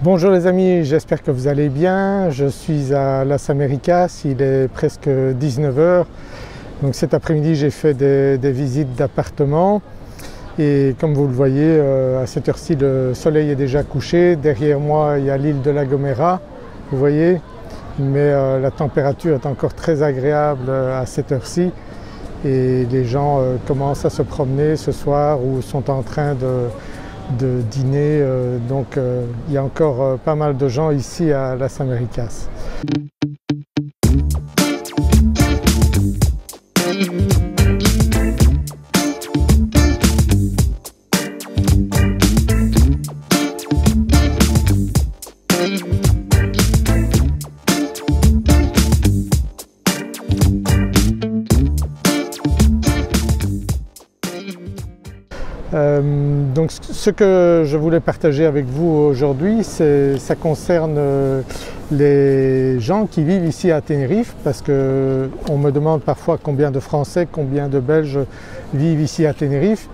Bonjour les amis, j'espère que vous allez bien. Je suis à Las Américas, il est presque 19 h. Donc cet après-midi j'ai fait des visites d'appartements et comme vous le voyez à cette heure-ci le soleil est déjà couché. Derrière moi il y a l'île de La Gomera, vous voyez, mais la température est encore très agréable à cette heure-ci et les gens commencent à se promener ce soir ou sont en train de dîner, donc il y a encore pas mal de gens ici à Las Américas. Donc ce que je voulais partager avec vous aujourd'hui, ça concerne les gens qui vivent ici à Tenerife, parce qu'on me demande parfois combien de Français, combien de Belges vivent ici à Tenerife.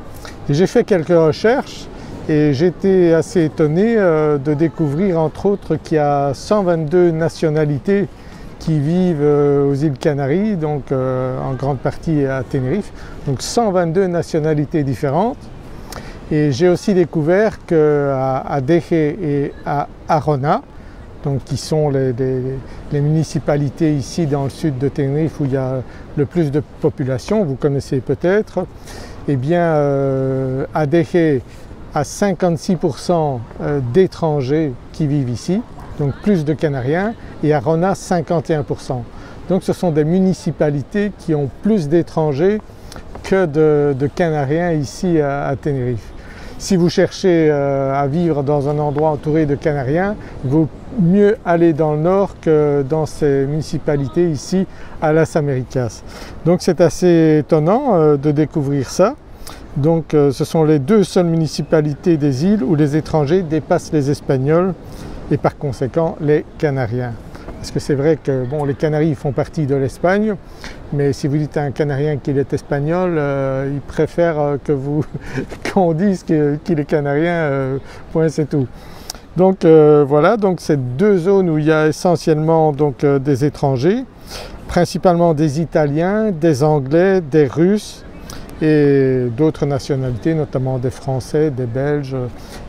J'ai fait quelques recherches et j'étais assez étonné de découvrir entre autres qu'il y a 122 nationalités qui vivent aux îles Canaries, donc en grande partie à Tenerife, donc 122 nationalités différentes. Et j'ai aussi découvert qu'à Deje et à Arona, donc qui sont les municipalités ici dans le sud de Tenerife où il y a le plus de population, vous connaissez peut-être, eh bien à Deje à 56% d'étrangers qui vivent ici, donc plus de Canariens, et à Arona 51%. Donc ce sont des municipalités qui ont plus d'étrangers que de Canariens ici à Tenerife. Si vous cherchez à vivre dans un endroit entouré de Canariens, il vaut mieux aller dans le nord que dans ces municipalités ici à Las Américas. Donc c'est assez étonnant de découvrir ça. Donc ce sont les deux seules municipalités des îles où les étrangers dépassent les Espagnols et par conséquent les Canariens. Parce que c'est vrai que bon, les Canaries font partie de l'Espagne, mais si vous dites à un Canarien qu'il est espagnol, il préfère qu'on dise qu'il est canarien, point c'est tout. Donc voilà, donc c'est deux zones où il y a essentiellement donc, des étrangers, principalement des Italiens, des Anglais, des Russes et d'autres nationalités, notamment des Français, des Belges,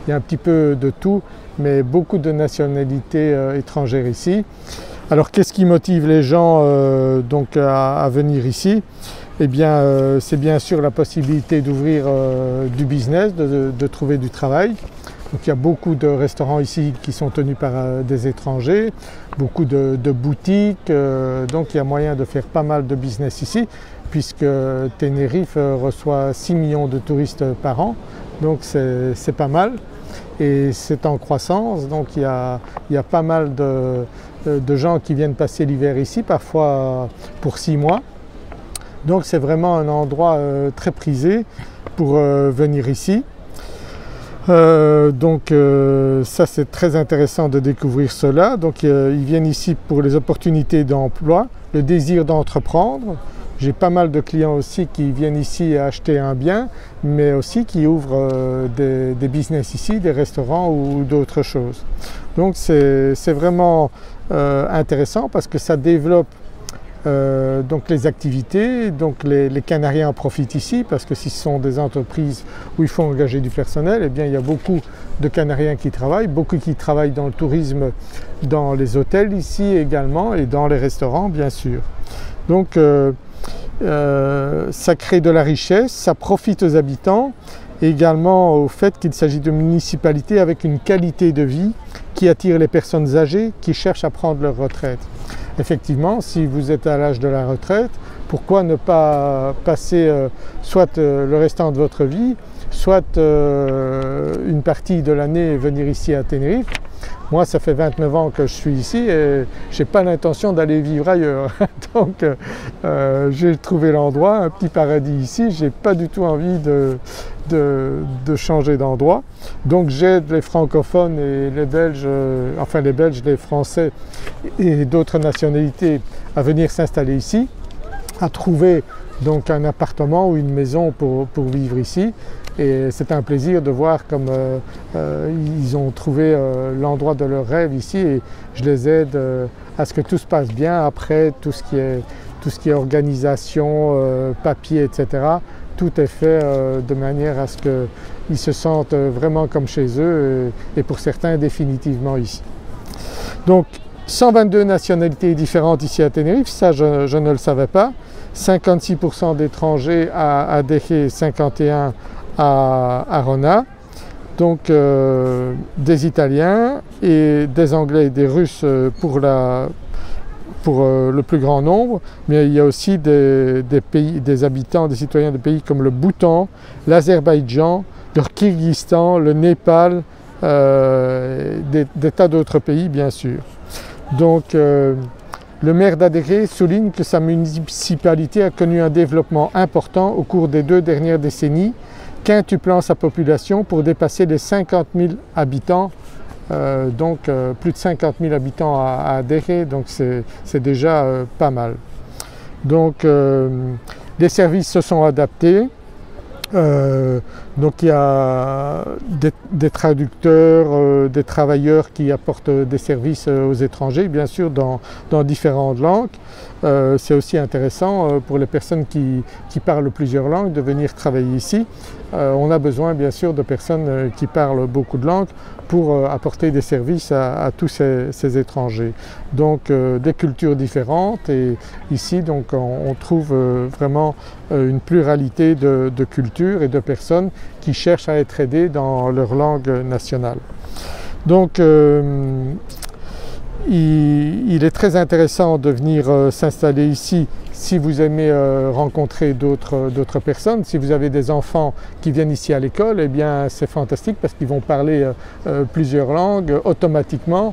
il y a un petit peu de tout, mais beaucoup de nationalités étrangères ici. Alors qu'est-ce qui motive les gens donc à venir ici? Eh bien c'est bien sûr la possibilité d'ouvrir du business, de trouver du travail. Donc il y a beaucoup de restaurants ici qui sont tenus par des étrangers, beaucoup de boutiques, donc il y a moyen de faire pas mal de business ici, puisque Tenerife reçoit 6 millions de touristes par an, donc c'est pas mal. Et c'est en croissance, donc il y a pas mal de gens qui viennent passer l'hiver ici, parfois pour 6 mois. Donc c'est vraiment un endroit très prisé pour venir ici. Donc ça c'est très intéressant de découvrir cela. Donc ils viennent ici pour les opportunités d'emploi, le désir d'entreprendre. J'ai pas mal de clients aussi qui viennent ici acheter un bien, mais aussi qui ouvrent des business ici, des restaurants ou d'autres choses. Donc c'est vraiment intéressant parce que ça développe donc les activités, donc les Canariens en profitent ici parce que si ce sont des entreprises où il faut engager du personnel, eh bien il y a beaucoup de Canariens qui travaillent, beaucoup qui travaillent dans le tourisme, dans les hôtels ici également et dans les restaurants bien sûr. Donc ça crée de la richesse, ça profite aux habitants et également au fait qu'il s'agit de municipalités avec une qualité de vie qui attire les personnes âgées qui cherchent à prendre leur retraite. Effectivement, si vous êtes à l'âge de la retraite, pourquoi ne pas passer soit le restant de votre vie, soit une partie de l'année et venir ici à Tenerife. Moi, ça fait 29 ans que je suis ici et je n'ai pas l'intention d'aller vivre ailleurs. Donc, j'ai trouvé l'endroit, un petit paradis ici. Je n'ai pas du tout envie de changer d'endroit. Donc, j'aide les francophones et les Belges, enfin les Belges, les Français et d'autres nationalités à venir s'installer ici, à trouver donc un appartement ou une maison pour vivre ici. Et c'est un plaisir de voir comme ils ont trouvé l'endroit de leur rêve ici et je les aide à ce que tout se passe bien. Après, tout ce qui est organisation, papier, etc., tout est fait de manière à ce qu'ils se sentent vraiment comme chez eux et pour certains définitivement ici. Donc 122 nationalités différentes ici à Tenerife, ça je ne le savais pas. 56% d'étrangers à Deje, 51% à Arona. Donc des Italiens et des Anglais et des Russes pour le plus grand nombre, mais il y a aussi des habitants, des citoyens de pays comme le Bhoutan, l'Azerbaïdjan, le Kyrgyzstan, le Népal, des tas d'autres pays bien sûr. Donc le maire d'Adéché souligne que sa municipalité a connu un développement important au cours des 2 dernières décennies, quintuplant sa population pour dépasser les 50 000 habitants. Plus de 50 000 habitants à Adéché, donc c'est déjà pas mal. Donc les services se sont adaptés. Donc il y a des traducteurs, des travailleurs qui apportent des services aux étrangers, bien sûr dans différentes langues. C'est aussi intéressant pour les personnes qui parlent plusieurs langues de venir travailler ici. On a besoin bien sûr de personnes qui parlent beaucoup de langues pour apporter des services à tous ces étrangers. Donc des cultures différentes et ici donc on trouve vraiment une pluralité de cultures et de personnes qui cherchent à être aidées dans leur langue nationale. Donc il est très intéressant de venir s'installer ici si vous aimez rencontrer d'autres personnes. Si vous avez des enfants qui viennent ici à l'école, eh bien c'est fantastique parce qu'ils vont parler plusieurs langues automatiquement.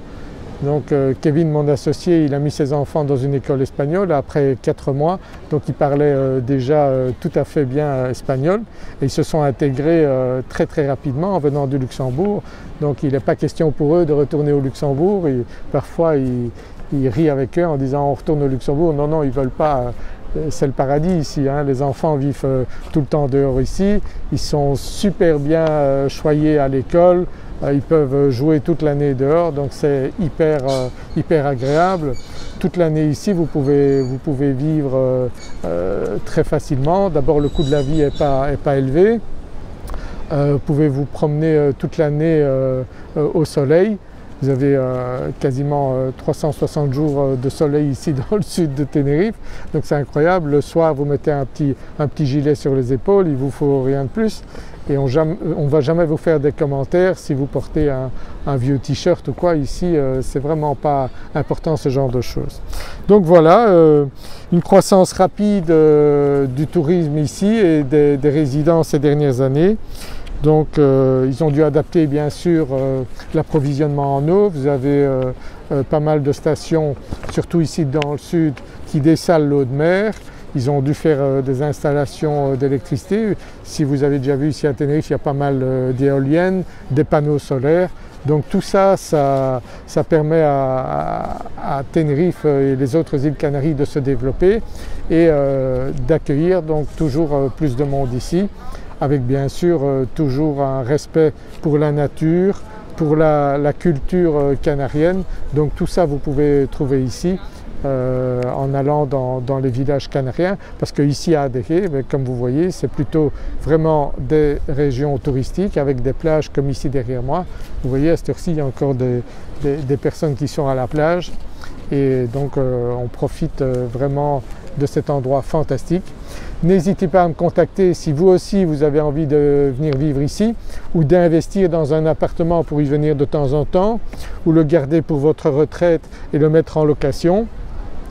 Donc Kevin, mon associé, il a mis ses enfants dans une école espagnole après 4 mois, donc ils parlaient déjà tout à fait bien espagnol et ils se sont intégrés très rapidement en venant du Luxembourg. Donc il n'est pas question pour eux de retourner au Luxembourg et parfois ils rient avec eux en disant on retourne au Luxembourg. Non, non, ils ne veulent pas. C'est le paradis ici, hein. Les enfants vivent tout le temps dehors ici, ils sont super bien choyés à l'école, ils peuvent jouer toute l'année dehors, donc c'est hyper agréable. Toute l'année ici vous pouvez vivre très facilement. D'abord le coût de la vie n'est pas élevé, vous pouvez vous promener toute l'année au soleil. Vous avez quasiment 360 jours de soleil ici dans le sud de Tenerife, donc c'est incroyable. Le soir vous mettez un petit gilet sur les épaules, il ne vous faut rien de plus et on ne va jamais vous faire des commentaires si vous portez un vieux t-shirt ou quoi. Ici c'est vraiment pas important ce genre de choses. Donc voilà, une croissance rapide du tourisme ici et des résidents ces dernières années. Donc ils ont dû adapter bien sûr l'approvisionnement en eau. Vous avez pas mal de stations, surtout ici dans le sud, qui dessalent l'eau de mer. Ils ont dû faire des installations d'électricité. Si vous avez déjà vu ici à Tenerife, il y a pas mal d'éoliennes, des panneaux solaires. Donc tout ça, ça permet à Tenerife et les autres îles Canaries de se développer et d'accueillir donc toujours plus de monde ici, avec bien sûr toujours un respect pour la nature, pour la culture canarienne. Donc tout ça vous pouvez trouver ici en allant dans les villages canariens, parce qu'ici à Adéché, comme vous voyez, c'est plutôt vraiment des régions touristiques avec des plages comme ici derrière moi. Vous voyez, à cette heure-ci, il y a encore des personnes qui sont à la plage et donc on profite vraiment de cet endroit fantastique. N'hésitez pas à me contacter si vous aussi vous avez envie de venir vivre ici ou d'investir dans un appartement pour y venir de temps en temps ou le garder pour votre retraite et le mettre en location.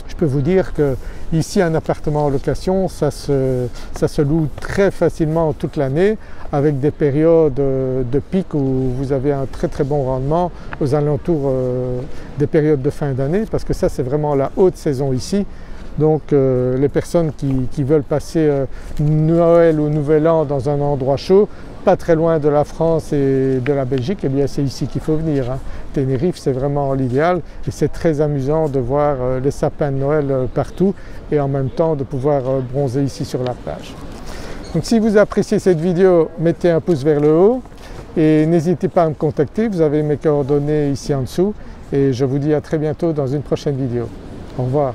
Je peux vous dire que ici un appartement en location ça se loue très facilement toute l'année avec des périodes de pic où vous avez un très bon rendement aux alentours des périodes de fin d'année, parce que ça c'est vraiment la haute saison ici. Donc les personnes qui veulent passer Noël ou Nouvel An dans un endroit chaud, pas très loin de la France et de la Belgique, eh bien c'est ici qu'il faut venir, hein. Tenerife c'est vraiment l'idéal et c'est très amusant de voir les sapins de Noël partout et en même temps de pouvoir bronzer ici sur la plage. Donc si vous appréciez cette vidéo, mettez un pouce vers le haut et n'hésitez pas à me contacter, vous avez mes coordonnées ici en dessous et je vous dis à très bientôt dans une prochaine vidéo. Au revoir.